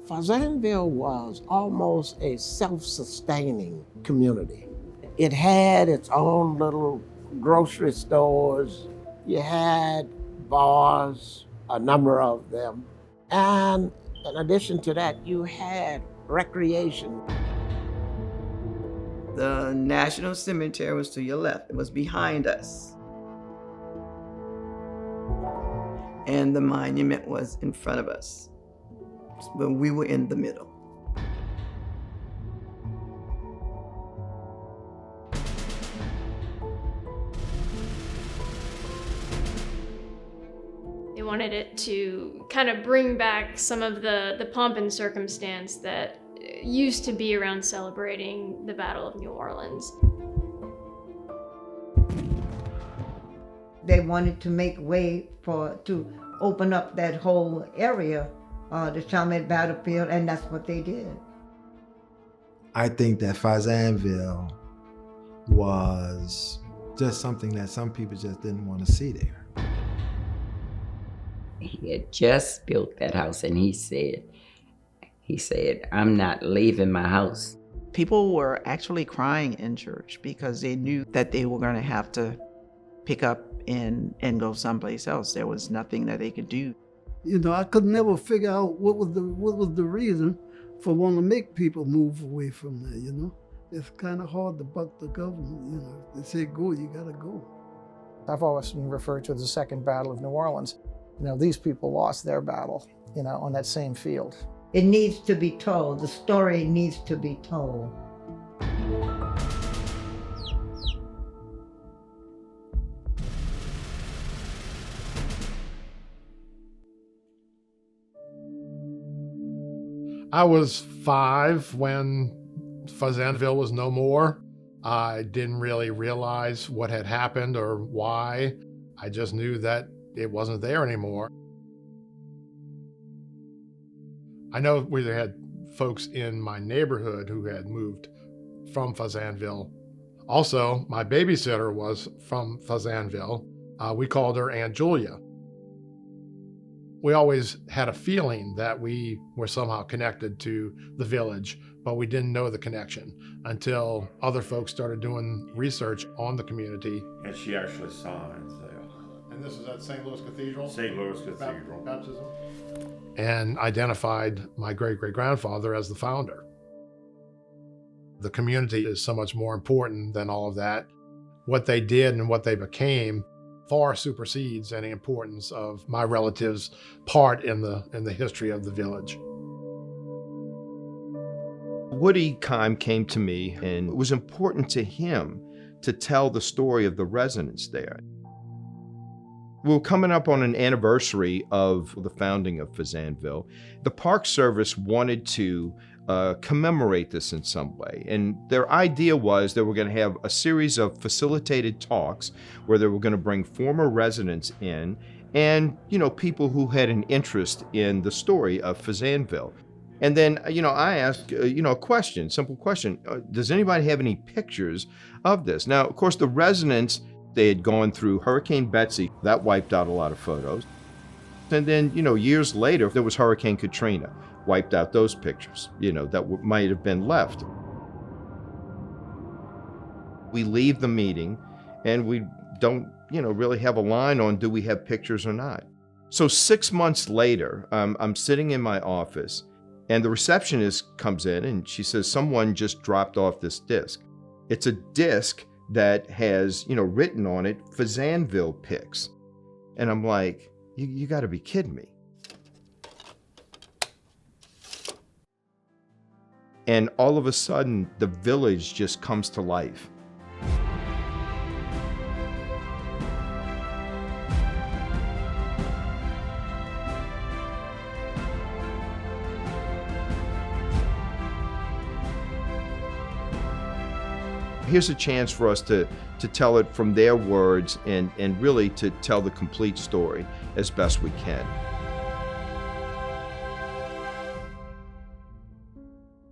Fazendeville was almost a self-sustaining community. It had its own little grocery stores. You had bars, a number of them. And in addition to that, you had recreation. The National Cemetery was to your left. It was behind us. And the monument was in front of us. But we were in the middle. They wanted it to kind of bring back some of the pomp and circumstance that used to be around celebrating the Battle of New Orleans. They wanted to make way to open up that whole area, the Chalmette Battlefield, and that's what they did. I think that Fazendeville was just something that some people just didn't want to see there. He had just built that house, and he said, I'm not leaving my house. People were actually crying in church because they knew that they were going to have to pick up and go someplace else. There was nothing that they could do. You know, I could never figure out what was the reason for wanting to make people move away from there, you know? It's kind of hard to buck the government, you know. They say go, you gotta go. I've always been referred to as the Second Battle of New Orleans. You know, these people lost their battle, you know, on that same field. It needs to be told. The story needs to be told. I was 5 when Fazendeville was no more. I didn't really realize what had happened or why. I just knew that it wasn't there anymore. I know we had folks in my neighborhood who had moved from Fazendeville. Also, my babysitter was from Fazendeville. We called her Aunt Julia. We always had a feeling that we were somehow connected to the village, but we didn't know the connection until other folks started doing research on the community. And she actually signs there. And this is at St. Louis Cathedral? St. Louis Cathedral. Baptism? And identified my great-great-grandfather as the founder. The community is so much more important than all of that. What they did and what they became far supersedes any importance of my relatives' part in the history of the village. Woody Keim came to me, and it was important to him to tell the story of the residents there. We were coming up on an anniversary of the founding of Fazendeville. The Park Service wanted to commemorate this in some way. And their idea was they were going to have a series of facilitated talks where they were going to bring former residents in and, you know, people who had an interest in the story of Fazendeville. And then, you know, I asked, a question, simple question. Does anybody have any pictures of this? Now, of course, the residents, they had gone through Hurricane Betsy. That wiped out a lot of photos. And then, you know, years later, there was Hurricane Katrina. Wiped out those pictures, you know, that might have been left. We leave the meeting and we don't, you know, really have a line on do we have pictures or not. So 6 months later, I'm sitting in my office and the receptionist comes in and she says, someone just dropped off this disc. It's a disc that has, you know, written on it, Fazendeville pics. And I'm like, you gotta be kidding me. And all of a sudden, the village just comes to life. Here's a chance for us to tell it from their words and really to tell the complete story as best we can.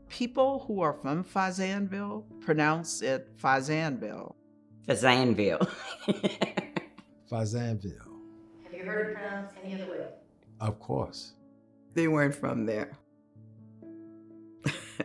People who are from Fazendeville pronounce it Fazendeville. Fazendeville. Fazendeville. Have you heard it pronounced any other way? Of course. They weren't from there.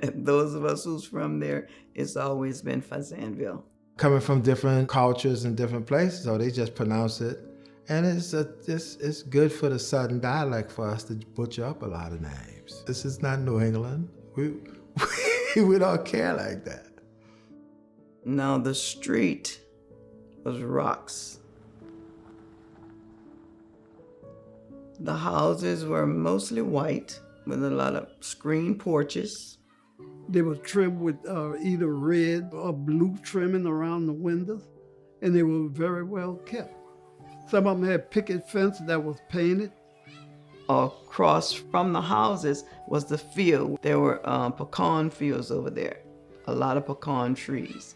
Those of us who's from there, it's always been Fazendeville. Coming from different cultures and different places, so they just pronounce it. And it's good for the Southern dialect for us to butcher up a lot of names. This is not New England. We don't care like that. Now the street was rocks. The houses were mostly white with a lot of screen porches. They were trimmed with either red or blue trimming around the windows, and they were very well kept. Some of them had picket fence that was painted. Across from the houses was the field. There were pecan fields over there, a lot of pecan trees.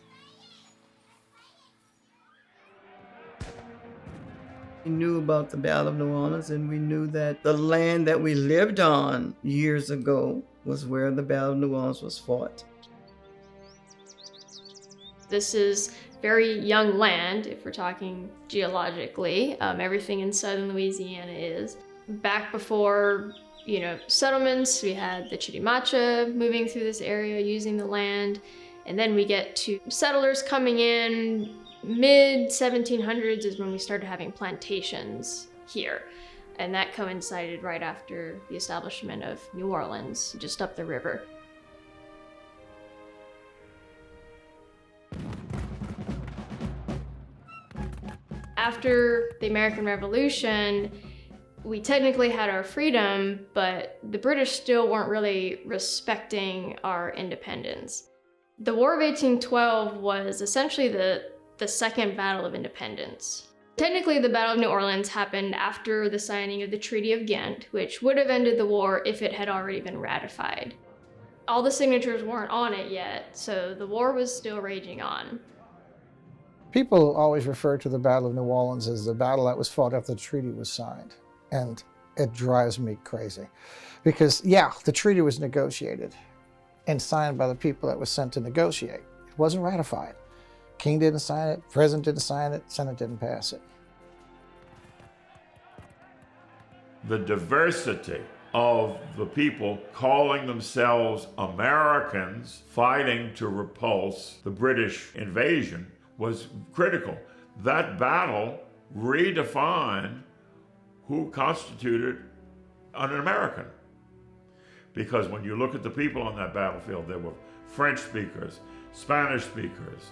We knew about the Battle of New Orleans, and we knew that the land that we lived on years ago was where the Battle of New Orleans was fought. This is very young land, if we're talking geologically. Everything in southern Louisiana is. Back before, settlements, we had the Chitimacha moving through this area, using the land. And then we get to settlers coming in. Mid-1700s is when we started having plantations here. And that coincided right after the establishment of New Orleans, just up the river. After the American Revolution, we technically had our freedom, but the British still weren't really respecting our independence. The War of 1812 was essentially the Second Battle of Independence. Technically, the Battle of New Orleans happened after the signing of the Treaty of Ghent, which would have ended the war if it had already been ratified. All the signatures weren't on it yet, so the war was still raging on. People always refer to the Battle of New Orleans as the battle that was fought after the treaty was signed. And it drives me crazy. Because, yeah, the treaty was negotiated and signed by the people that was sent to negotiate. It wasn't ratified. King didn't sign it, President didn't sign it, Senate didn't pass it. The diversity of the people calling themselves Americans fighting to repulse the British invasion was critical. That battle redefined who constituted an American. Because when you look at the people on that battlefield, there were French speakers, Spanish speakers,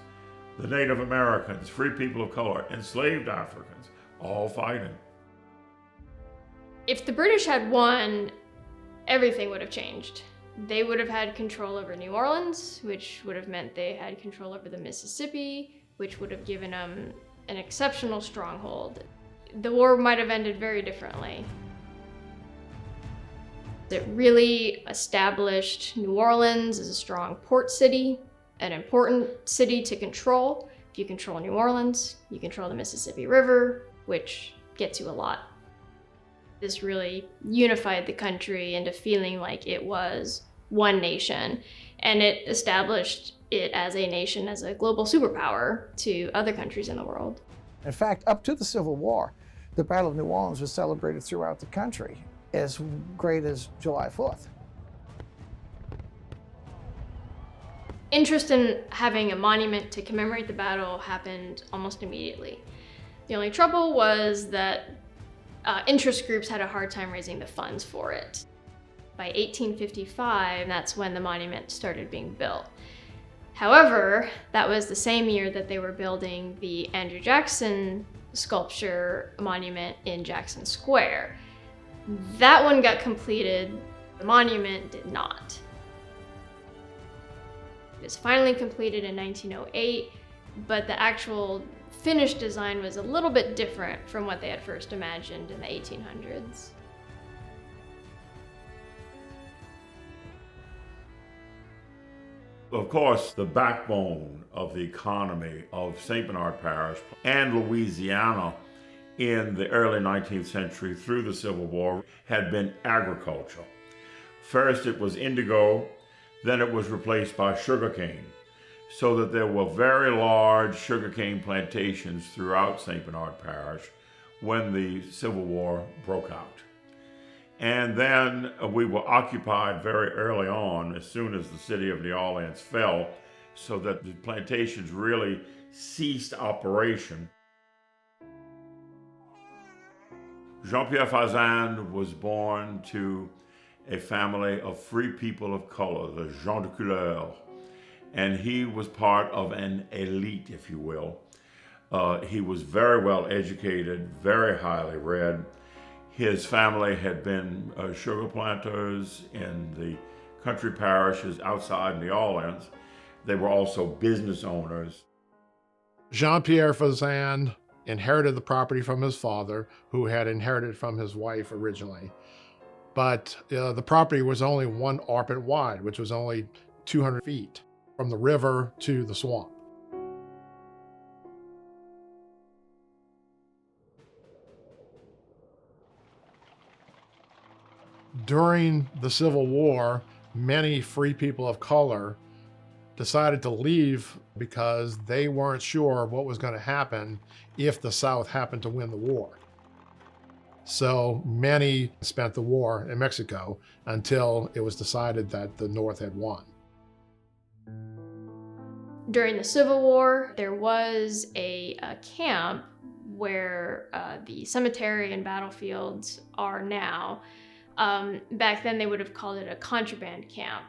the Native Americans, free people of color, enslaved Africans, all fighting. If the British had won, everything would have changed. They would have had control over New Orleans, which would have meant they had control over the Mississippi, which would have given them an exceptional stronghold. The war might have ended very differently. It really established New Orleans as a strong port city, an important city to control. If you control New Orleans, you control the Mississippi River, which gets you a lot. This really unified the country into feeling like it was one nation, and it established it as a nation, as a global superpower to other countries in the world. In fact, up to the Civil War, the Battle of New Orleans was celebrated throughout the country as great as July 4th. Interest in having a monument to commemorate the battle happened almost immediately. The only trouble was that interest groups had a hard time raising the funds for it. By 1855, that's when the monument started being built. However, that was the same year that they were building the Andrew Jackson sculpture monument in Jackson Square. That one got completed, the monument did not. It was finally completed in 1908, but the actual finished design was a little bit different from what they had first imagined in the 1800s. Of course, the backbone of the economy of St. Bernard Parish and Louisiana in the early 19th century through the Civil War had been agriculture. First it was indigo, then it was replaced by sugarcane, so that there were very large sugarcane plantations throughout St. Bernard Parish when the Civil War broke out. And then we were occupied very early on, as soon as the city of New Orleans fell, so that the plantations really ceased operation. Jean-Pierre Fazende was born to a family of free people of color, the gens de couleur, and he was part of an elite, if you will. He was very well educated, very highly read. His family had been sugar planters in the country parishes outside New Orleans. They were also business owners. Jean-Pierre Fazende inherited the property from his father, who had inherited from his wife originally. But the property was only 1 arpent wide, which was only 200 feet from the river to the swamp. During the Civil War, many free people of color decided to leave because they weren't sure what was going to happen if the South happened to win the war. So many spent the war in Mexico until it was decided that the North had won. During the Civil War, there was a camp where the cemetery and battlefields are now. Back then, they would have called it a contraband camp.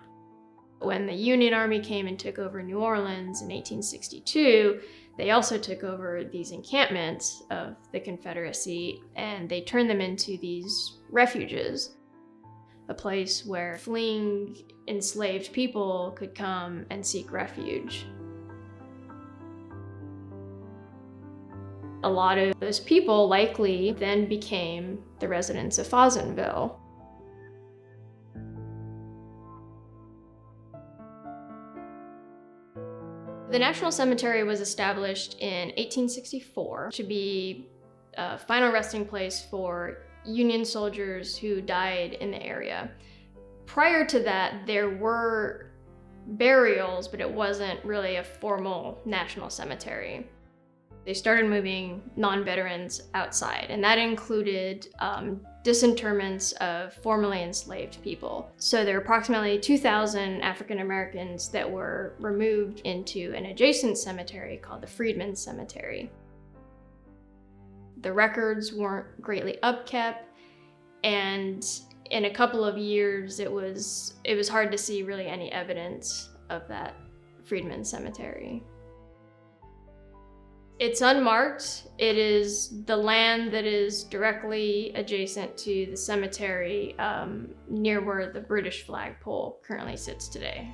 When the Union Army came and took over New Orleans in 1862, they also took over these encampments of the Confederacy, and they turned them into these refuges, a place where fleeing enslaved people could come and seek refuge. A lot of those people likely then became the residents of Fazendeville. The National Cemetery was established in 1864 to be a final resting place for Union soldiers who died in the area. Prior to that, there were burials, but it wasn't really a formal national cemetery. They started moving non-veterans outside, and that included disinterments of formerly enslaved people. So there were approximately 2,000 African Americans that were removed into an adjacent cemetery called the Freedmen's Cemetery. The records weren't greatly upkept, and in a couple of years it was hard to see really any evidence of that Freedmen's Cemetery. It's unmarked. It is the land that is directly adjacent to the cemetery near where the British flagpole currently sits today.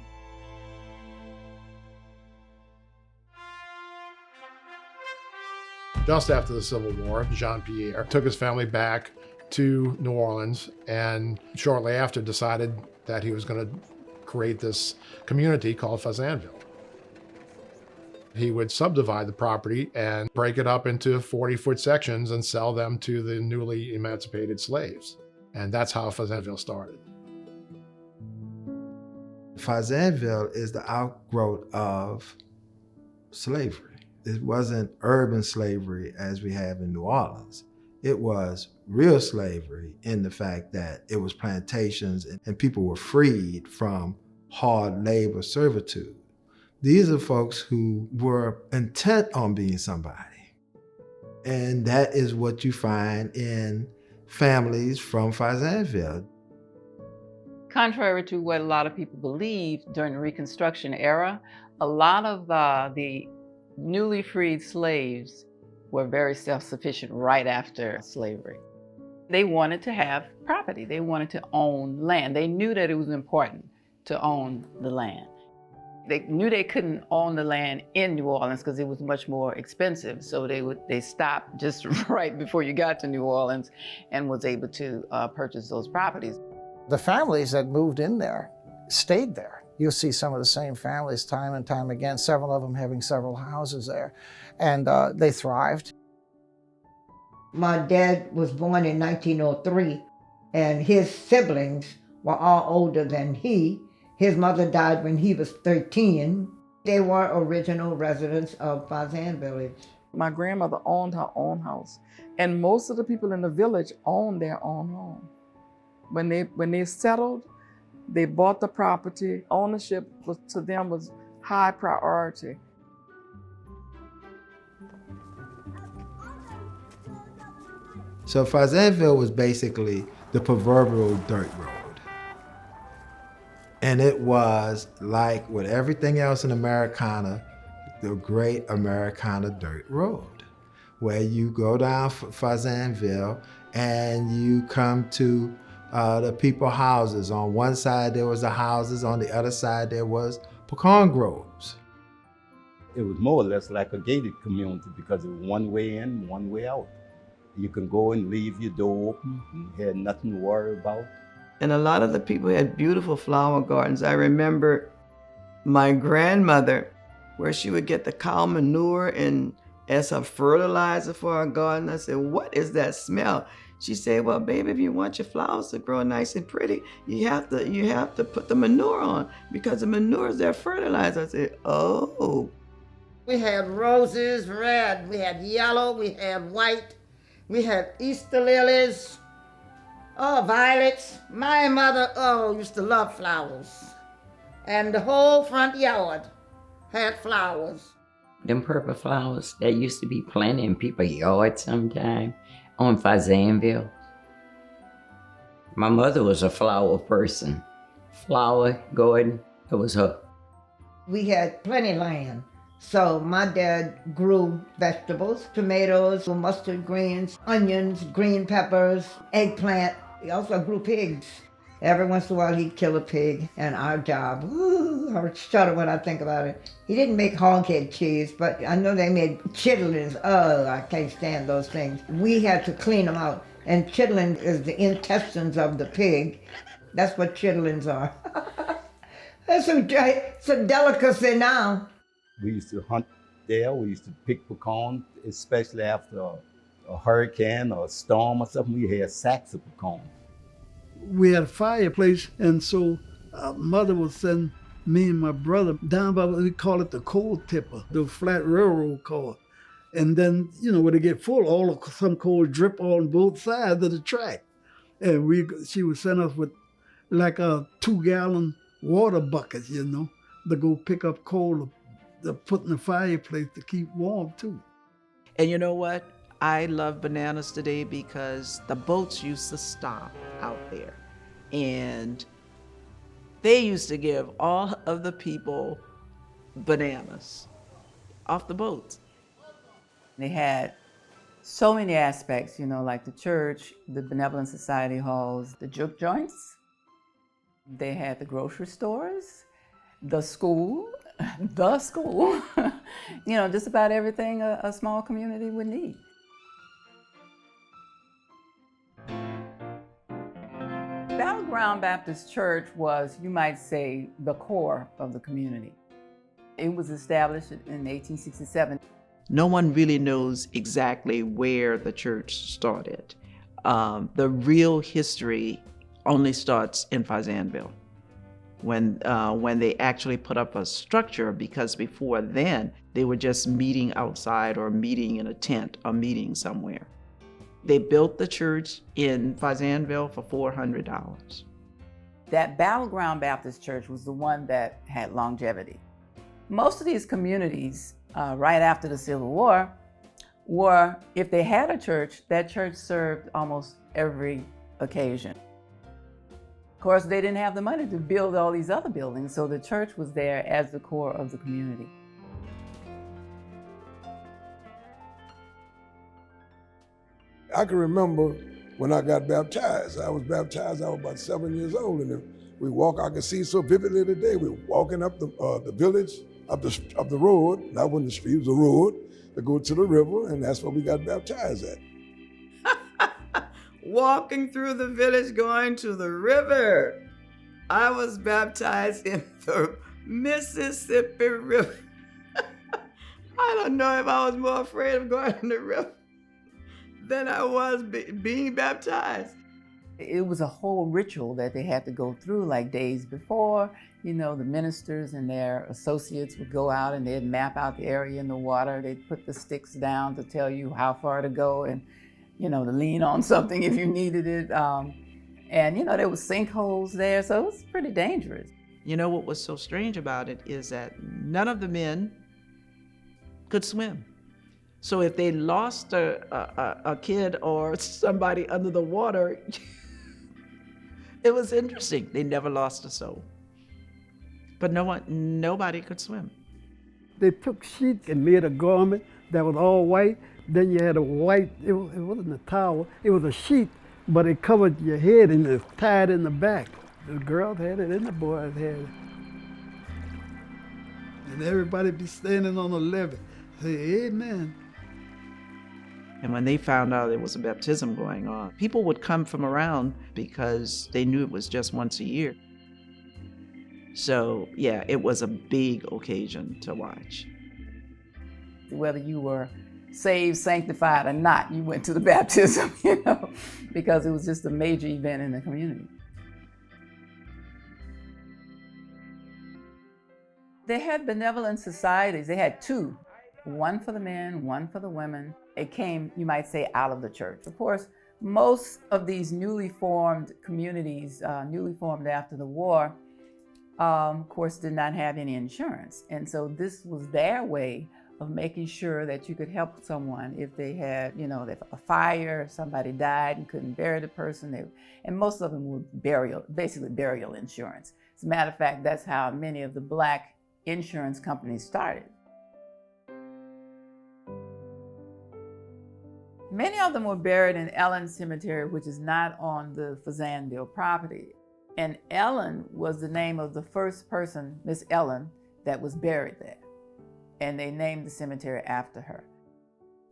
Just after the Civil War, Jean-Pierre took his family back to New Orleans and shortly after decided that he was going to create this community called Fazendeville. He would subdivide the property and break it up into 40-foot sections and sell them to the newly emancipated slaves. And that's how Fazendeville started. Fazendeville is the outgrowth of slavery. It wasn't urban slavery as we have in New Orleans. It was real slavery in the fact that it was plantations and people were freed from hard labor servitude. These are folks who were intent on being somebody. And that is what you find in families from Fazendeville. Contrary to what a lot of people believed during the Reconstruction era, a lot of the newly freed slaves were very self-sufficient right after slavery. They wanted to have property. They wanted to own land. They knew that it was important to own the land. They knew they couldn't own the land in New Orleans because it was much more expensive. So they stopped just right before you got to New Orleans and was able to purchase those properties. The families that moved in there stayed there. You'll see some of the same families time and time again, several of them having several houses there. And they thrived. My dad was born in 1903, and his siblings were all older than he. His mother died when he was 13. They were original residents of Fazendeville. My grandmother owned her own house, and most of the people in the village owned their own home. When they settled, they bought the property. Ownership to them was high priority. So Fazendeville was basically the proverbial dirt road. And it was like with everything else in Americana, the great Americana dirt road, where you go down Fazendeville and you come to the people houses. On one side there was the houses, on the other side there was pecan groves. It was more or less like a gated community because it was one way in, one way out. You can go and leave your door open, you had nothing to worry about. And a lot of the people had beautiful flower gardens. I remember my grandmother, where she would get the cow manure and as her fertilizer for her garden. I said, "What is that smell?" She said, "Well, baby, if you want your flowers to grow nice and pretty, you have to put the manure on because the manure is their fertilizer." I said, "Oh." We had roses, red, we had yellow, we had white, we had Easter lilies, violets. My mother, used to love flowers. And the whole front yard had flowers. Them purple flowers that used to be planted in people's yards sometime on Fazendeville. My mother was a flower person. Flower garden, it was her. We had plenty of land. So my dad grew vegetables, tomatoes, mustard greens, onions, green peppers, eggplant. He also grew pigs. Every once in a while he'd kill a pig, and our job, I shudder when I think about it. He didn't make hog-head cheese, but I know they made chitlins. I can't stand those things. We had to clean them out, and chitlin is the intestines of the pig. That's what chitlins are. It's a delicacy now. We used to hunt there, we used to pick pecan, especially after a hurricane or a storm or something. We had sacks of pecan. We had a fireplace, and so mother would send me and my brother down by what we call it the coal tipper, the flat railroad car. And then, when it get full, some coal drip on both sides of the track. And she would send us with like a 2-gallon water bucket, to go pick up coal to put in the fireplace to keep warm too. And you know what? I love Bananas today because the boats used to stop out there and they used to give all of the people bananas off the boats. They had so many aspects, like the church, the benevolent society halls, the juke joints. They had the grocery stores, the school, just about everything a small community would need. Battleground Baptist Church was, you might say, the core of the community. It was established in 1867. No one really knows exactly where the church started. The real history only starts in Fazendeville when they actually put up a structure, because before then they were just meeting outside or meeting in a tent or meeting somewhere. They built the church in Fazendeville for $400. That Battleground Baptist Church was the one that had longevity. Most of these communities, right after the Civil War, were, if they had a church, that church served almost every occasion. Of course, they didn't have the money to build all these other buildings, so the church was there as the core of the community. I can remember when I got baptized. I was baptized, I was about 7 years old, and we walk, I can see so vividly today, we were walking up the village, up the road, not when the street was a road, to go to the river, and that's where we got baptized at. Walking through the village going to the river. I was baptized in the Mississippi River. I don't know if I was more afraid of going in the river than I was being baptized. It was a whole ritual that they had to go through, like days before. The ministers and their associates would go out and they'd map out the area in the water. They'd put the sticks down to tell you how far to go and, to lean on something if you needed it. And, you know, there was sinkholes there, so it was pretty dangerous. You know what was so strange about it is that none of the men could swim. So if they lost a kid or somebody under the water, it was interesting. They never lost a soul. But nobody could swim. They took sheets and made a garment that was all white. Then you had a white, it wasn't a towel, it was a sheet, but it covered your head and it was tied in the back. The girls had it and the boys had it. And everybody be standing on the levee, say, amen. And when they found out there was a baptism going on, people would come from around because they knew it was just once a year. So yeah, it was a big occasion to watch. Whether you were saved, sanctified or not, you went to the baptism, you know, because it was just a major event in the community. They had benevolent societies. They had two, one for the men, one for the women. It came, you might say, out of the church. Of course, most of these newly formed communities, newly formed after the war, of course, did not have any insurance. And so this was their way of making sure that you could help someone if they had, you know, a fire, somebody died and couldn't bury the person. And most of them were basically burial insurance. As a matter of fact, that's how many of the Black insurance companies started. Many of them were buried in Ellen Cemetery, which is not on the Fazendeville property. And Ellen was the name of the first person, Miss Ellen, that was buried there. And they named the cemetery after her.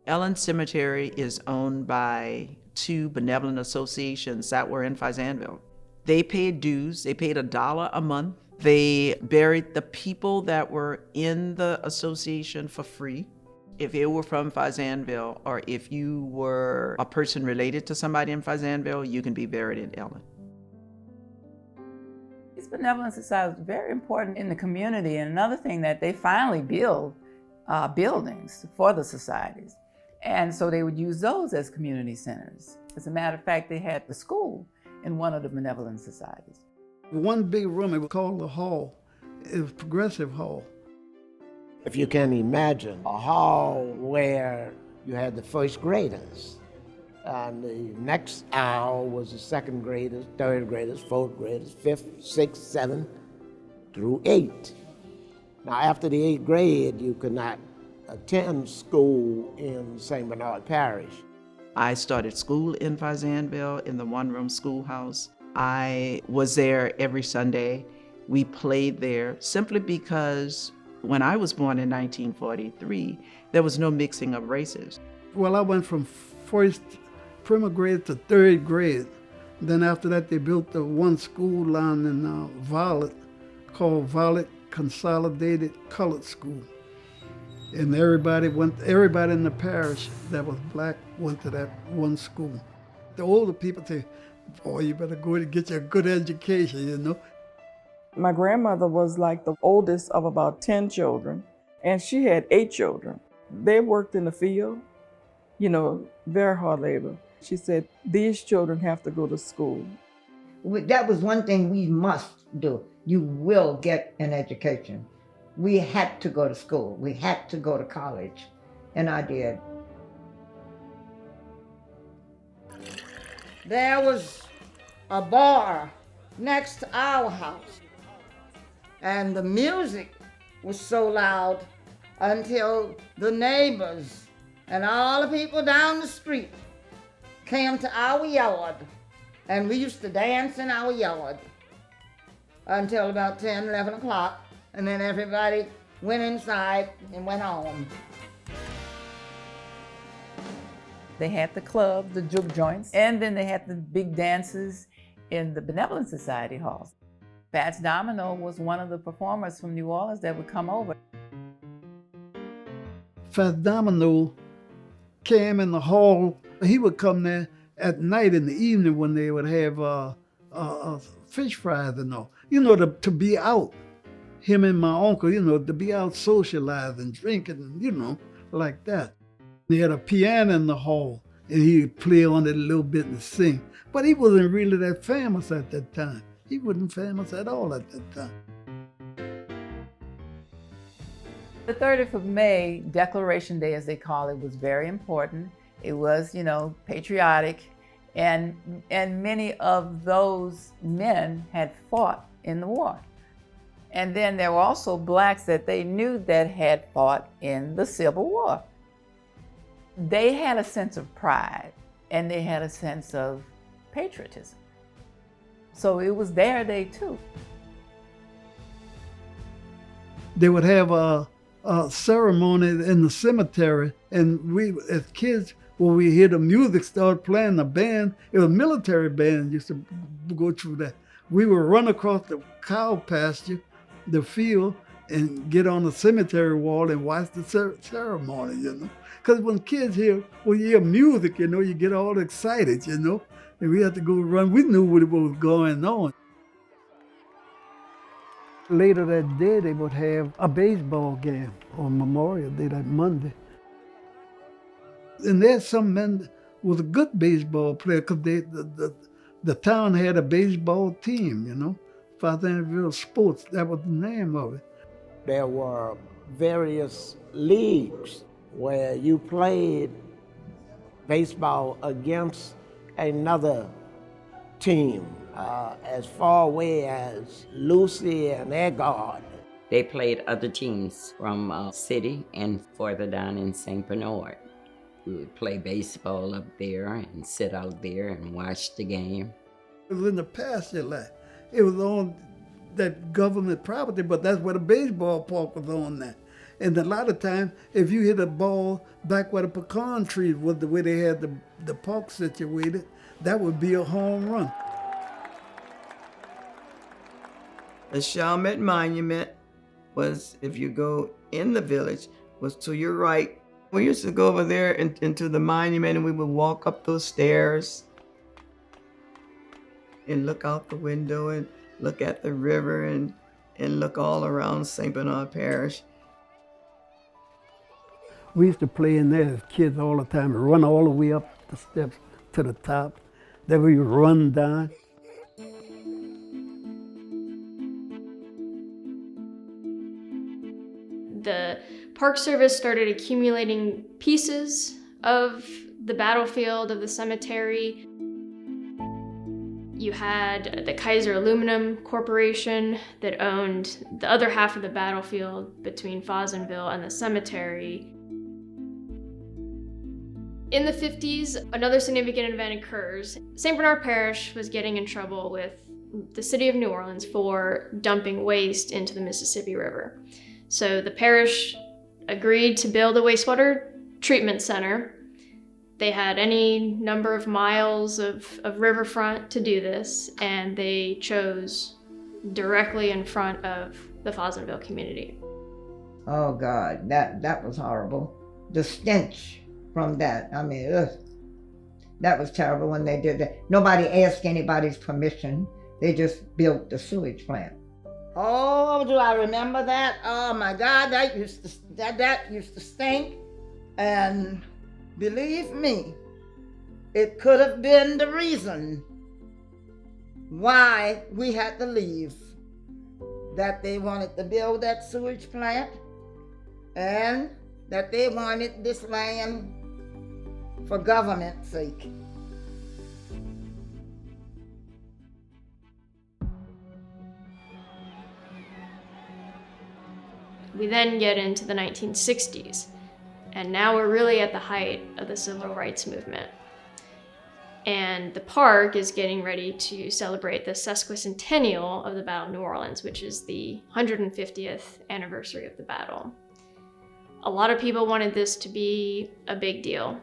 Ellen Cemetery is owned by two benevolent associations that were in Fazendeville. They paid dues. They paid $1 a month. They buried the people that were in the association for free. If you were from Fazendeville or if you were a person related to somebody in Fazendeville, you can be buried in Ellen. These benevolent societies were very important in the community. And another thing that they finally built buildings for the societies. And so they would use those as community centers. As a matter of fact, they had the school in one of the benevolent societies. One big room, it was called the hall. It was Progressive Hall. If you can imagine a hall where you had the first graders, and the next aisle was the second graders, third graders, fourth graders, fifth, sixth, seventh, through 8. Now, after the 8th grade, you could not attend school in St. Bernard Parish. I started school in Fazendeville in the one-room schoolhouse. I was there every Sunday. We played there simply because when I was born in 1943, there was no mixing of races. Well, I went from first primer grade to 3rd grade. Then after that, they built the one school line in Violet called Violet Consolidated Colored School. And everybody in the parish that was Black went to that one school. The older people say, boy, you better go and get you a good education, you know. My grandmother was like the oldest of about 10 children, and she had 8 children. They worked in the field, you know, very hard labor. She said, these children have to go to school. That was one thing we must do. You will get an education. We had to go to school. We had to go to college, and I did. There was a bar next to our house, and the music was so loud until the neighbors and all the people down the street came to our yard, and we used to dance in our yard until about 10, 11 o'clock, and then everybody went inside and went home. They had the clubs, the juke joints, and then they had the big dances in the Benevolent Society halls. Fats Domino was one of the performers from New Orleans that would come over. Fats Domino came in the hall. He would come there at night in the evening when they would have fish fries and all. You know, to be out. Him and my uncle, you know, to be out socializing, drinking, you know, like that. They had a piano in the hall, and he'd play on it a little bit and sing. But he wasn't really that famous at that time. He wasn't famous at all at that time. The 30th of May, Declaration Day as they call it, was very important. It was, you know, patriotic, and many of those men had fought in the war. And then there were also blacks that they knew that had fought in the Civil War. They had a sense of pride, and they had a sense of patriotism. So it was their day too. They would have a ceremony in the cemetery, and we, as kids, when we hear the music start playing, the band, it was a military band, used to go through that. We would run across the cow pasture, the field, and get on the cemetery wall and watch the ceremony, you know. Because when kids hear, when you hear music, you know, you get all excited, you know. And we had to go run. We knew what was going on. Later that day, they would have a baseball game on Memorial Day, that Monday. And there's some men was a good baseball player because the town had a baseball team, you know. Fazendeville Sports, that was the name of it. There were various leagues where you played baseball against another team as far away as Lucy and Eggard. They played other teams from city and further down in St. Bernard. We would play baseball up there and sit out there and watch the game. It was in the pasture land. It was on that government property, but that's where the baseball park was on there. And a lot of times, if you hit a ball back where the pecan tree was, the way they had the park situated, that would be a home run. The Chalmette Monument was, if you go in the village, was to your right. We used to go over there into the monument, and we would walk up those stairs and look out the window and look at the river and look all around St. Bernard Parish. We used to play in there as kids all the time and run all the way up the steps to the top. Then we would run down. The Park Service started accumulating pieces of the battlefield, of the cemetery. You had the Kaiser Aluminum Corporation that owned the other half of the battlefield between Fazendeville and the cemetery. In the 50s, another significant event occurs. St. Bernard Parish was getting in trouble with the city of New Orleans for dumping waste into the Mississippi River. So the parish agreed to build a wastewater treatment center. They had any number of miles of riverfront to do this, and they chose directly in front of the Fazendeville community. Oh God, that was horrible. The stench from that, I mean, that was terrible when they did that. Nobody asked anybody's permission. They just built the sewage plant. Oh, do I remember that? Oh my God, that used to stink. And believe me, it could have been the reason why we had to leave. That they wanted to build that sewage plant and that they wanted this land for government's sake. We then get into the 1960s, and now we're really at the height of the civil rights movement. And the park is getting ready to celebrate the sesquicentennial of the Battle of New Orleans, which is the 150th anniversary of the battle. A lot of people wanted this to be a big deal.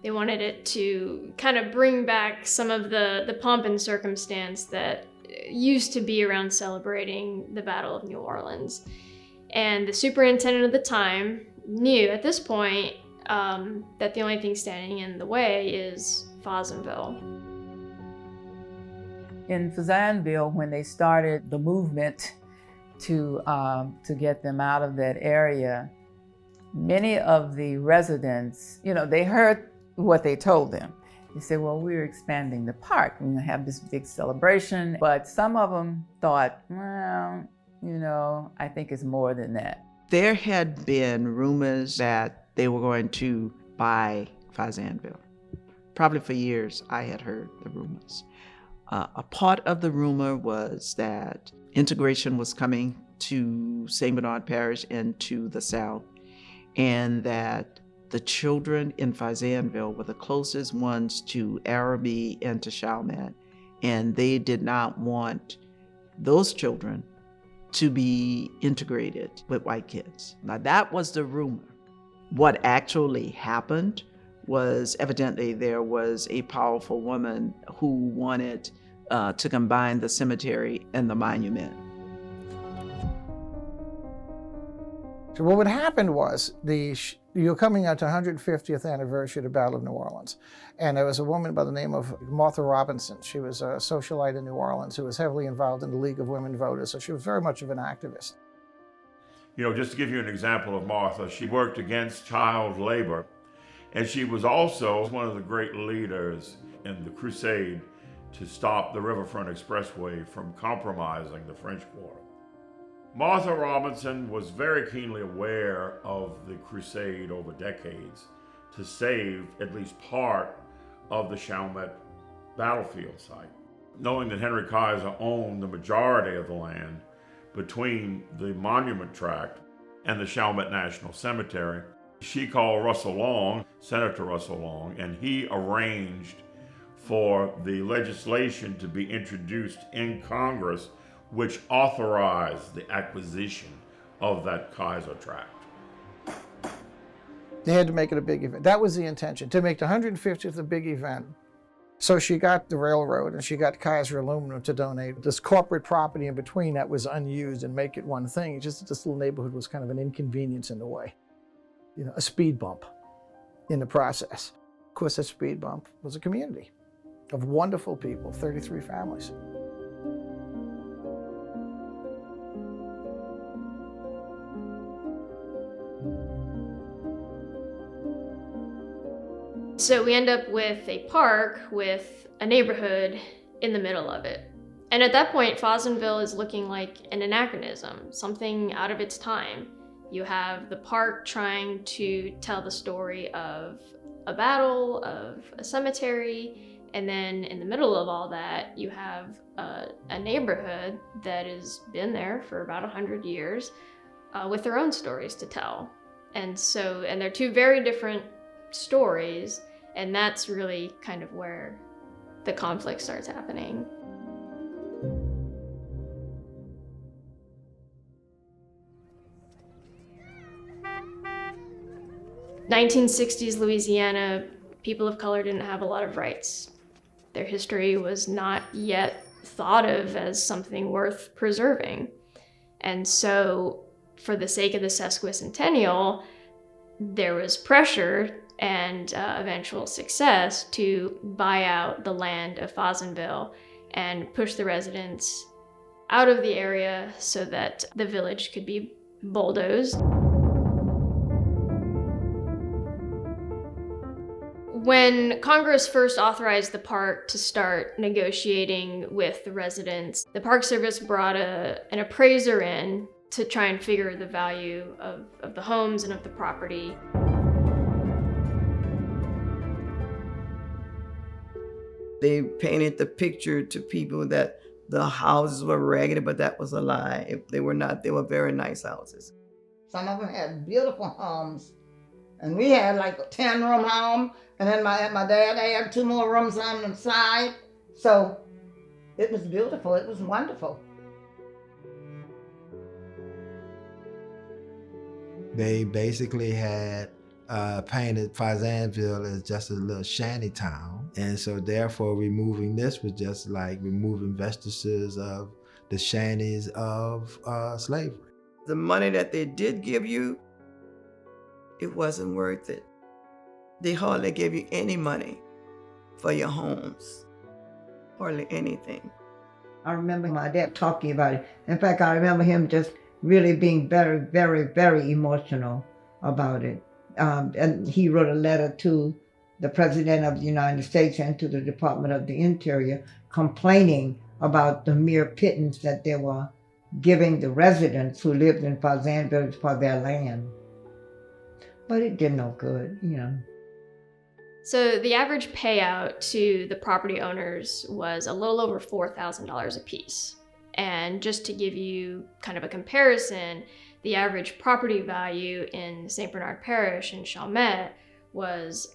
They wanted it to kind of bring back some of the pomp and circumstance that used to be around celebrating the Battle of New Orleans. And the superintendent at the time knew at this point that the only thing standing in the way is Fazendeville. In Fazendeville, when they started the movement to get them out of that area, many of the residents, you know, they heard what they told them. They said, well, we're expanding the park. We're going to have this big celebration. But some of them thought, well, you know, I think it's more than that. There had been rumors that they were going to buy Fazendeville. Probably for years, I had heard the rumors. A part of the rumor was that integration was coming to St. Bernard Parish and to the South, and that the children in Fazendeville were the closest ones to Arabi and to Chalmette, and they did not want those children to be integrated with white kids. Now, that was the rumor. What actually happened was evidently there was a powerful woman who wanted to combine the cemetery and the monument. So what would happen was, you're coming out to 150th anniversary of the Battle of New Orleans. And there was a woman by the name of Martha Robinson. She was a socialite in New Orleans who was heavily involved in the League of Women Voters. So she was very much of an activist. You know, just to give you an example of Martha, she worked against child labor. And she was also one of the great leaders in the crusade to stop the Riverfront Expressway from compromising the French Quarter. Martha Robinson was very keenly aware of the crusade over decades to save at least part of the Chalmette Battlefield site. Knowing that Henry Kaiser owned the majority of the land between the Monument Tract and the Chalmette National Cemetery, she called Russell Long, Senator Russell Long, and he arranged for the legislation to be introduced in Congress which authorized the acquisition of that Kaiser tract. They had to make it a big event. That was the intention, to make the 150th a big event. So she got the railroad and she got Kaiser Aluminum to donate this corporate property in between that was unused and make it one thing. It's just this little neighborhood was kind of an inconvenience in a way. You know, a speed bump in the process. Of course, that speed bump was a community of wonderful people, 33 families. So we end up with a park with a neighborhood in the middle of it. And at that point, Fazendeville is looking like an anachronism, something out of its time. You have the park trying to tell the story of a battle, of a cemetery, and then in the middle of all that, you have a neighborhood that has been there for about 100 years with their own stories to tell. And they're two very different stories, and that's really kind of where the conflict starts happening. 1960s Louisiana, people of color didn't have a lot of rights. Their history was not yet thought of as something worth preserving. And so, for the sake of the sesquicentennial, there was pressure and eventual success to buy out the land of Fazendeville and push the residents out of the area so that the village could be bulldozed. When Congress first authorized the park to start negotiating with the residents, the Park Service brought an appraiser in to try and figure the value of the homes and of the property. They painted the picture to people that the houses were raggedy, but that was a lie. They were not. They were very nice houses. Some of them had beautiful homes. And we had like a 10-room home. And then my dad had 2 more rooms on the side. So it was beautiful. It was wonderful. They basically had painted Fazendeville as just a little shanty town. And so therefore removing this was just like removing vestiges of the shanties of slavery. The money that they did give you, it wasn't worth it. They hardly gave you any money for your homes, hardly anything. I remember my dad talking about it. In fact, I remember him just really being very, very, very emotional about it. And he wrote a letter to the President of the United States and to the Department of the Interior, complaining about the mere pittance that they were giving the residents who lived in Fazendeville for their land. But it did no good, you know. So the average payout to the property owners was a little over $4,000 apiece. And just to give you kind of a comparison, the average property value in St. Bernard Parish in Chalmette was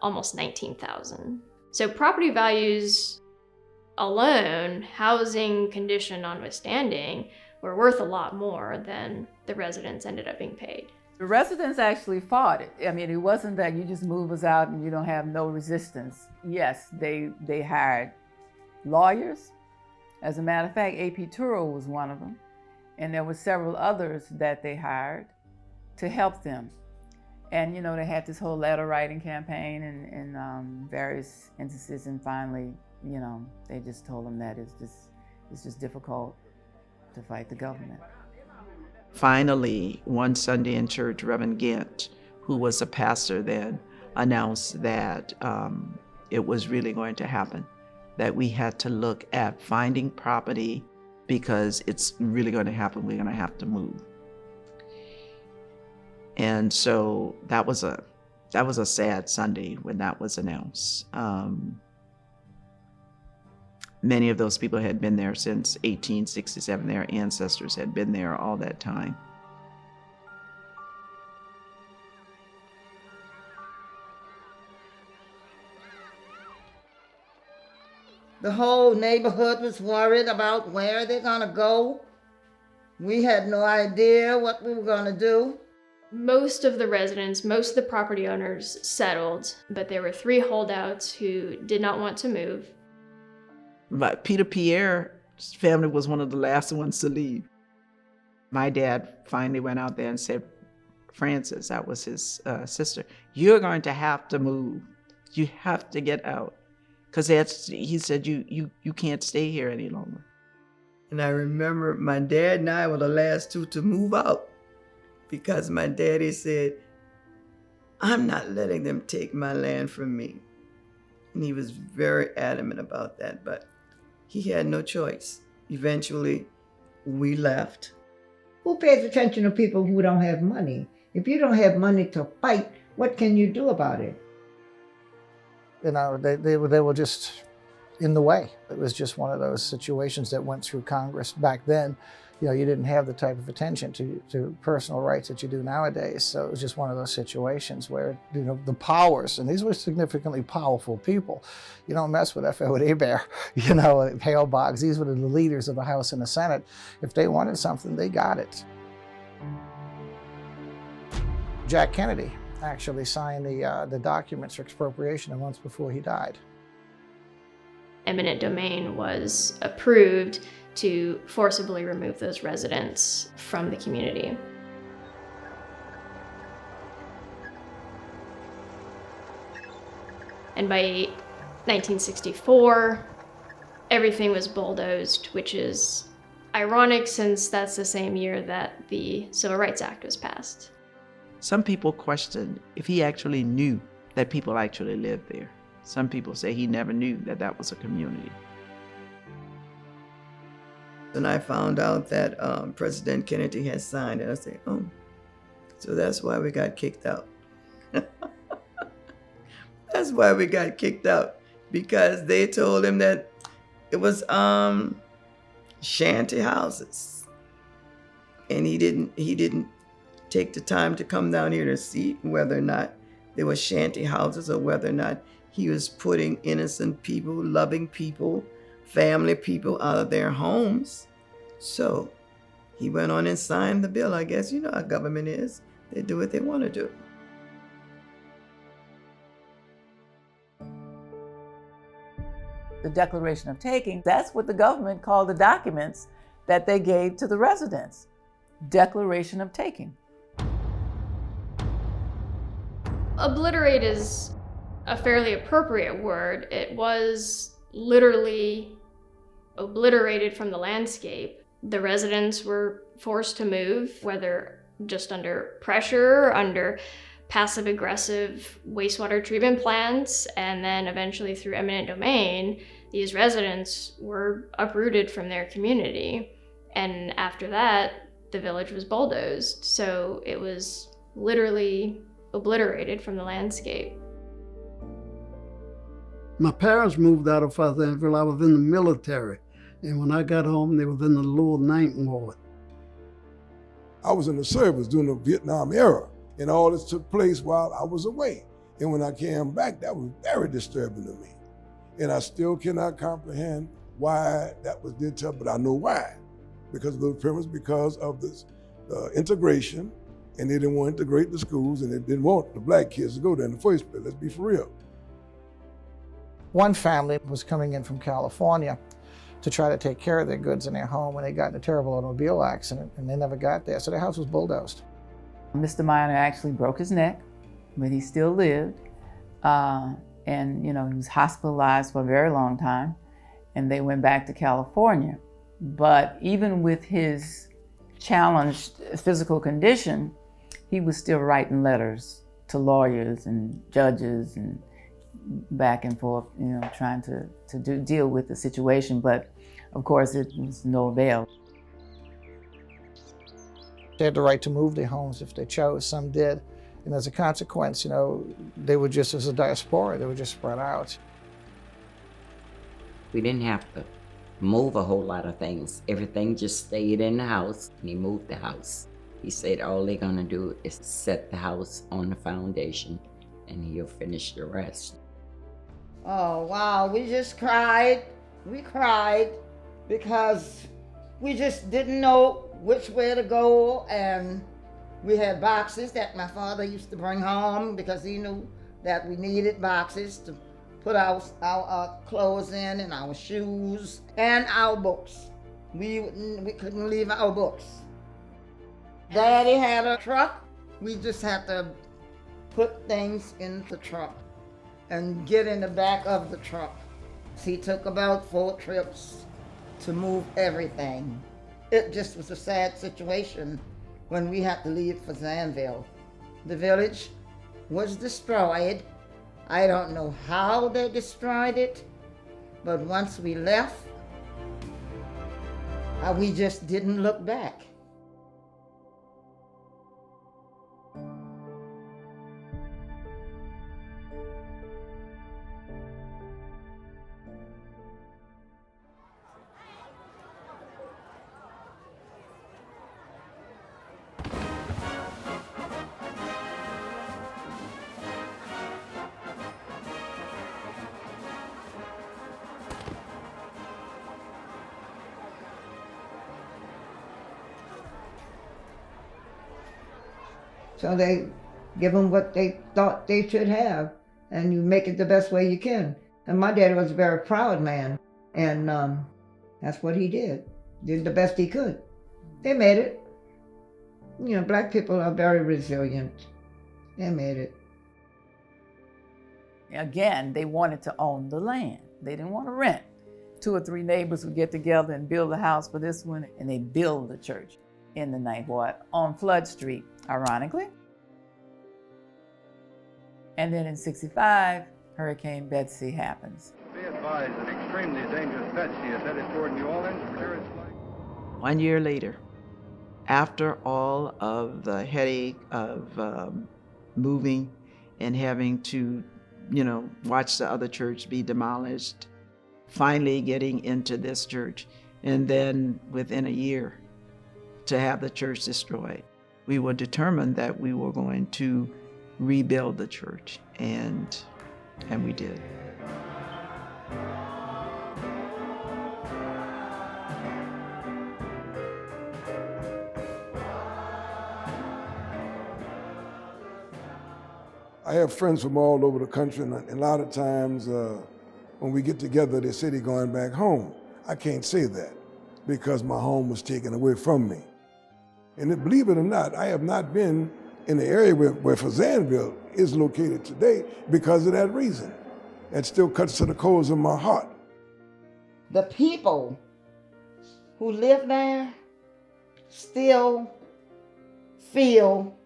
almost $19,000. So property values alone, housing condition notwithstanding, were worth a lot more than the residents ended up being paid. The residents actually fought it. I mean, it wasn't that you just move us out and you don't have no resistance. Yes, they hired lawyers. As a matter of fact, AP Turo was one of them. And there were several others that they hired to help them. And, you know, they had this whole letter writing campaign and various instances. And finally, you know, they just told them that it's just difficult to fight the government. Finally, one Sunday in church, Reverend Gant, who was a pastor then, announced that it was really going to happen, that we had to look at finding property because it's really going to happen. We're going to have to move. And so that was a sad Sunday when that was announced. Many of those people had been there since 1867. Their ancestors had been there all that time. The whole neighborhood was worried about where they're gonna go. We had no idea what we were gonna do. Most of the residents, most of the property owners settled, but there were 3 holdouts who did not want to move. But Peter Pierre's family was one of the last ones to leave. My dad finally went out there and said, Frances, that was his sister, you're going to have to move. You have to get out. Because he said, you can't stay here any longer. And I remember my dad and I were the last 2 to move out because my daddy said, I'm not letting them take my land from me. And he was very adamant about that, but he had no choice. Eventually, we left. Who pays attention to people who don't have money? If you don't have money to fight, what can you do about it? You know, they were just in the way. It was just one of those situations that went through Congress back then. You know, you didn't have the type of attention to personal rights that you do nowadays. So it was just one of those situations where, you know, the powers, and these were significantly powerful people. You don't mess with F.O.D. Bear, you know, Hale Boggs. These were the leaders of the House and the Senate. If they wanted something, they got it. Jack Kennedy actually signed the documents for expropriation a month before he died. Eminent domain was approved to forcibly remove those residents from the community. And by 1964, everything was bulldozed, which is ironic since that's the same year that the Civil Rights Act was passed. Some people questioned if he actually knew that people actually lived there. Some people say he never knew that that was a community. And I found out that President Kennedy had signed it. I said, oh, so that's why we got kicked out. That's why we got kicked out, because they told him that it was shanty houses. And he didn't take the time to come down here to see whether or not they were shanty houses or whether or not he was putting innocent people, loving people, family people out of their homes. So he went on and signed the bill. I guess you know how government is. They do what they want to do. The Declaration of Taking, that's what the government called the documents that they gave to the residents. Declaration of Taking. Obliterate is a fairly appropriate word. It was literally obliterated from the landscape. The residents were forced to move, whether just under pressure, under passive-aggressive wastewater treatment plants, and then eventually through eminent domain, these residents were uprooted from their community. And after that, the village was bulldozed, so it was literally obliterated from the landscape. My parents moved out of Fazendeville. I was in the military, and when I got home, they was in the Lower Ninth Ward. I was in the service during the Vietnam era, and all this took place while I was away. And when I came back, that was very disturbing to me. And I still cannot comprehend why that was did to, but I know why. Because of the premise, because of this integration, and they didn't want to integrate the schools, and they didn't want the black kids to go there in the first place. Let's be for real. One family was coming in from California to try to take care of their goods in their home when they got in a terrible automobile accident, and they never got there, so their house was bulldozed. Mr. Minor actually broke his neck, but he still lived. And he was hospitalized for a very long time, and they went back to California. But even with his challenged physical condition, he was still writing letters to lawyers and judges and back and forth, trying to deal with the situation. But of course, it was no avail. They had the right to move their homes if they chose. Some did. And as a consequence, they were just, as a diaspora, they were just spread out. We didn't have to move a whole lot of things. Everything just stayed in the house, and he moved the house. He said all they're gonna do is set the house on the foundation, and he'll finish the rest. Oh, wow, we just cried. We cried because we just didn't know which way to go, and we had boxes that my father used to bring home because he knew that we needed boxes to put our clothes in, and our shoes and our books. We couldn't leave our books. Daddy had a truck. We just had to put things in the truck and get in the back of the truck. He took about 4 trips to move everything. It just was a sad situation when we had to leave Fazendeville. The village was destroyed. I don't know how they destroyed it, but once we left, we just didn't look back. So they give them what they thought they should have, and you make it the best way you can. And my daddy was a very proud man, and that's what he did the best he could. They made it. Black people are very resilient. They made it. Again, they wanted to own the land. They didn't want to rent. 2 or 3 neighbors would get together and build a house for this one, and they build the church in the Ninth Ward on Flood Street, ironically. And then in '65, Hurricane Betsy happens. Be advised, an extremely dangerous Betsy is headed toward New Orleans. Clear its flight. 1 year later, after all of the headache of moving and having to, watch the other church be demolished, finally getting into this church, and then within a year to have the church destroyed, we were determined that we were going to rebuild the church, and we did. I have friends from all over the country, and a lot of times when we get together, they say they're going back home. I can't say that because my home was taken away from me. And believe it or not, I have not been in the area where Fazendeville is located today because of that reason. It still cuts to the cores of my heart. The people who live there still feel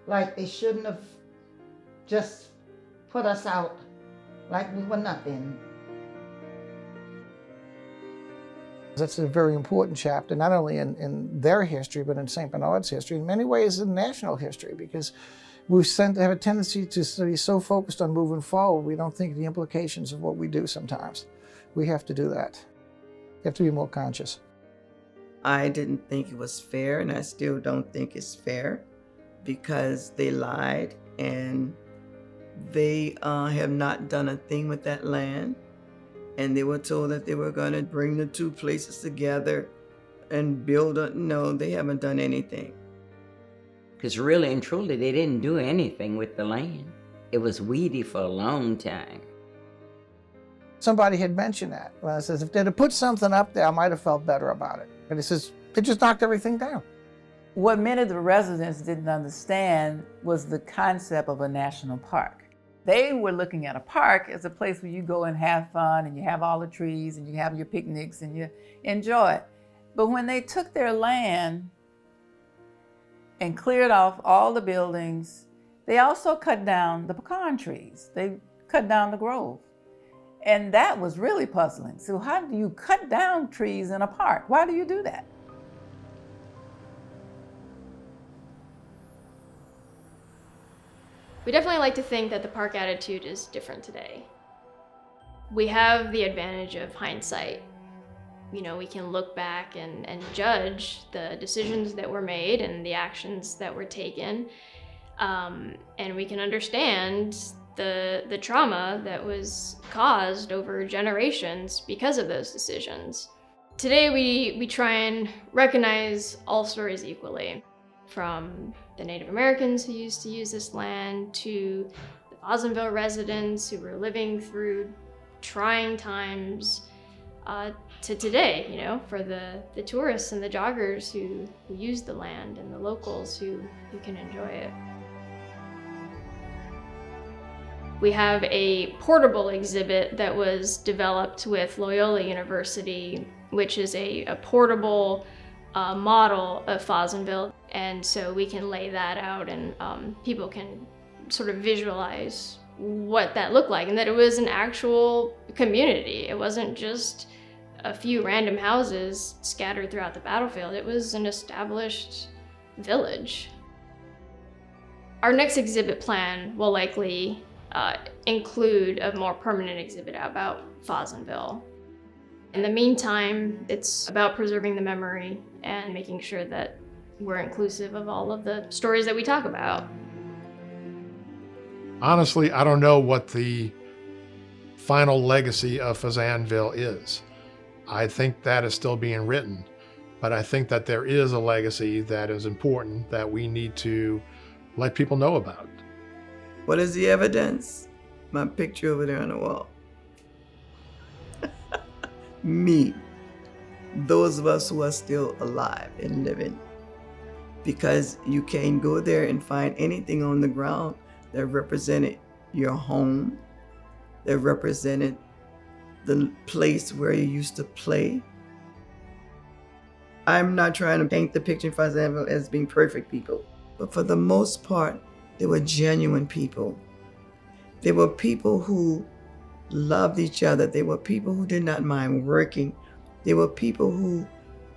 like they shouldn't have just put us out like we were nothing. That's a very important chapter, not only in their history, but in St. Bernard's history, in many ways in national history, because we have a tendency to be so focused on moving forward, we don't think the implications of what we do sometimes. We have to do that. We have to be more conscious. I didn't think it was fair, and I still don't think it's fair, because they lied and they have not done a thing with that land. And they were told that they were going to bring the two places together and build a, no, they haven't done anything. Because really and truly, they didn't do anything with the land. It was weedy for a long time. Somebody had mentioned that. Well, it says, if they'd have put something up there, I might have felt better about it. And it says, they just knocked everything down. What many of the residents didn't understand was the concept of a national park. They were looking at a park as a place where you go and have fun and you have all the trees and you have your picnics and you enjoy it. But when they took their land and cleared off all the buildings, they also cut down the pecan trees. They cut down the grove. And that was really puzzling. So how do you cut down trees in a park? Why do you do that? We definitely like to think that the park attitude is different today. We have the advantage of hindsight. You know, we can look back and judge the decisions that were made and the actions that were taken. And we can understand the trauma that was caused over generations because of those decisions. Today, we try and recognize all stories equally, from the Native Americans who used to use this land to the Fazendeville residents who were living through trying times, to today, you know, for the tourists and the joggers who use the land and the locals who can enjoy it. We have a portable exhibit that was developed with Loyola University, which is a portable model of Fazendeville. And so we can lay that out and people can sort of visualize what that looked like and that it was an actual community. It wasn't just a few random houses scattered throughout the battlefield. It was an established village. Our next exhibit plan will likely include a more permanent exhibit about Fazendeville. In the meantime, it's about preserving the memory and making sure that we're inclusive of all of the stories that we talk about. Honestly, I don't know what the final legacy of Fazendeville is. I think that is still being written, but I think that there is a legacy that is important that we need to let people know about. What is the evidence? My picture over there on the wall. Me. Those of us who are still alive and living. Because you can't go there and find anything on the ground that represented your home, that represented the place where you used to play. I'm not trying to paint the picture of Fazendeville as being perfect people, but for the most part, they were genuine people. They were people who loved each other. They were people who did not mind working. They were people who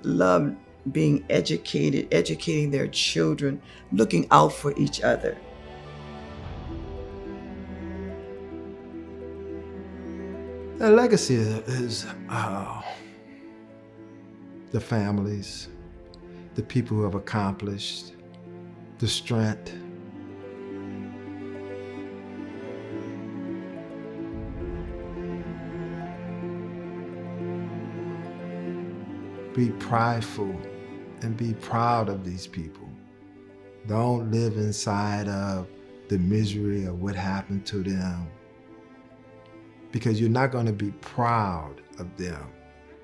loved being educated, educating their children, looking out for each other. The legacy is the families, the people who have accomplished, the strength. Be prideful and be proud of these people. Don't live inside of the misery of what happened to them, because you're not going to be proud of them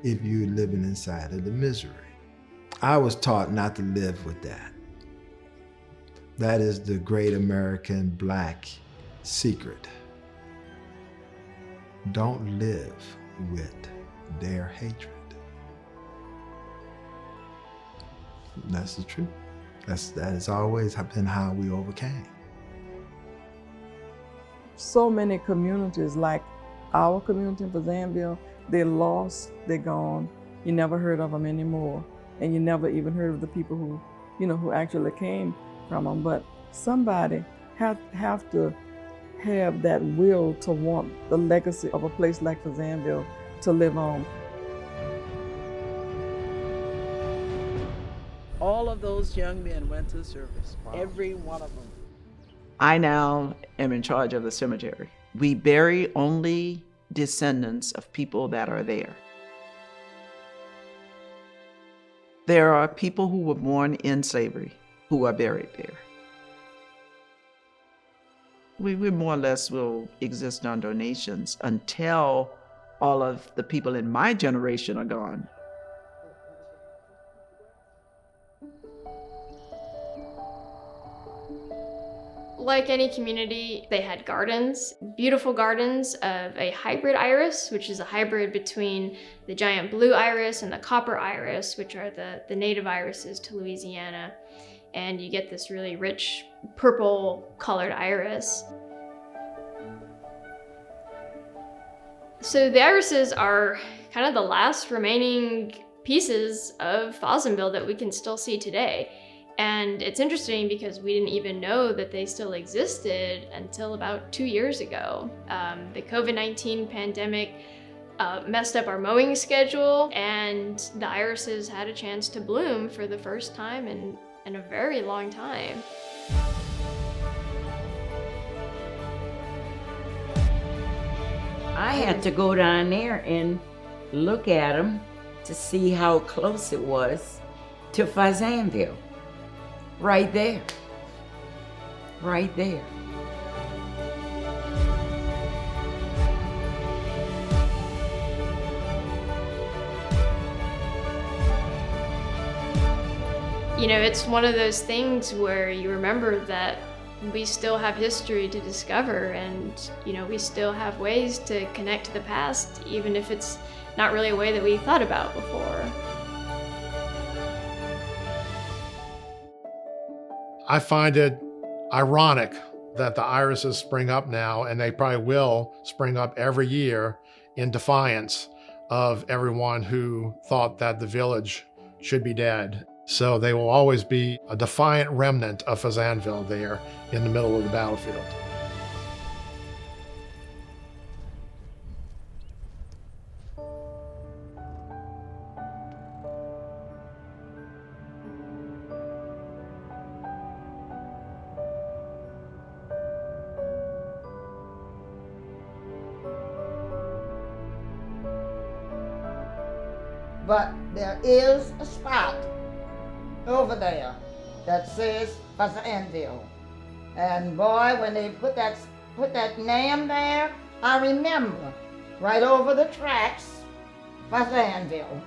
if you're living inside of the misery. I was taught not to live with that. That is the great American Black secret. Don't live with their hatred. That's the truth. That has always been how we overcame. So many communities, like our community in Fazendeville, they're lost, they're gone. You never heard of them anymore. And you never even heard of the people who, who actually came from them. But somebody have to have that will to want the legacy of a place like Fazendeville to live on. All of those young men went to service, every one of them. I now am in charge of the cemetery. We bury only descendants of people that are there. There are people who were born in slavery who are buried there. We more or less will exist on donations until all of the people in my generation are gone. Like any community, they had gardens, beautiful gardens of a hybrid iris, which is a hybrid between the giant blue iris and the copper iris, which are the native irises to Louisiana. And you get this really rich purple colored iris. So the irises are kind of the last remaining pieces of Fazendeville that we can still see today. And it's interesting because we didn't even know that they still existed until about 2 years ago. The COVID-19 pandemic messed up our mowing schedule, and the irises had a chance to bloom for the first time in a very long time. I had to go down there and look at them to see how close it was to Fazendeville. Right there. Right there. It's one of those things where you remember that we still have history to discover, and we still have ways to connect to the past, even if it's not really a way that we thought about before. I find it ironic that the irises spring up now, and they probably will spring up every year in defiance of everyone who thought that the village should be dead. So they will always be a defiant remnant of Fazendeville there in the middle of the battlefield. But there is a spot over there that says Fazendeville. And boy, when they put that name there, I remember right over the tracks, Fazendeville.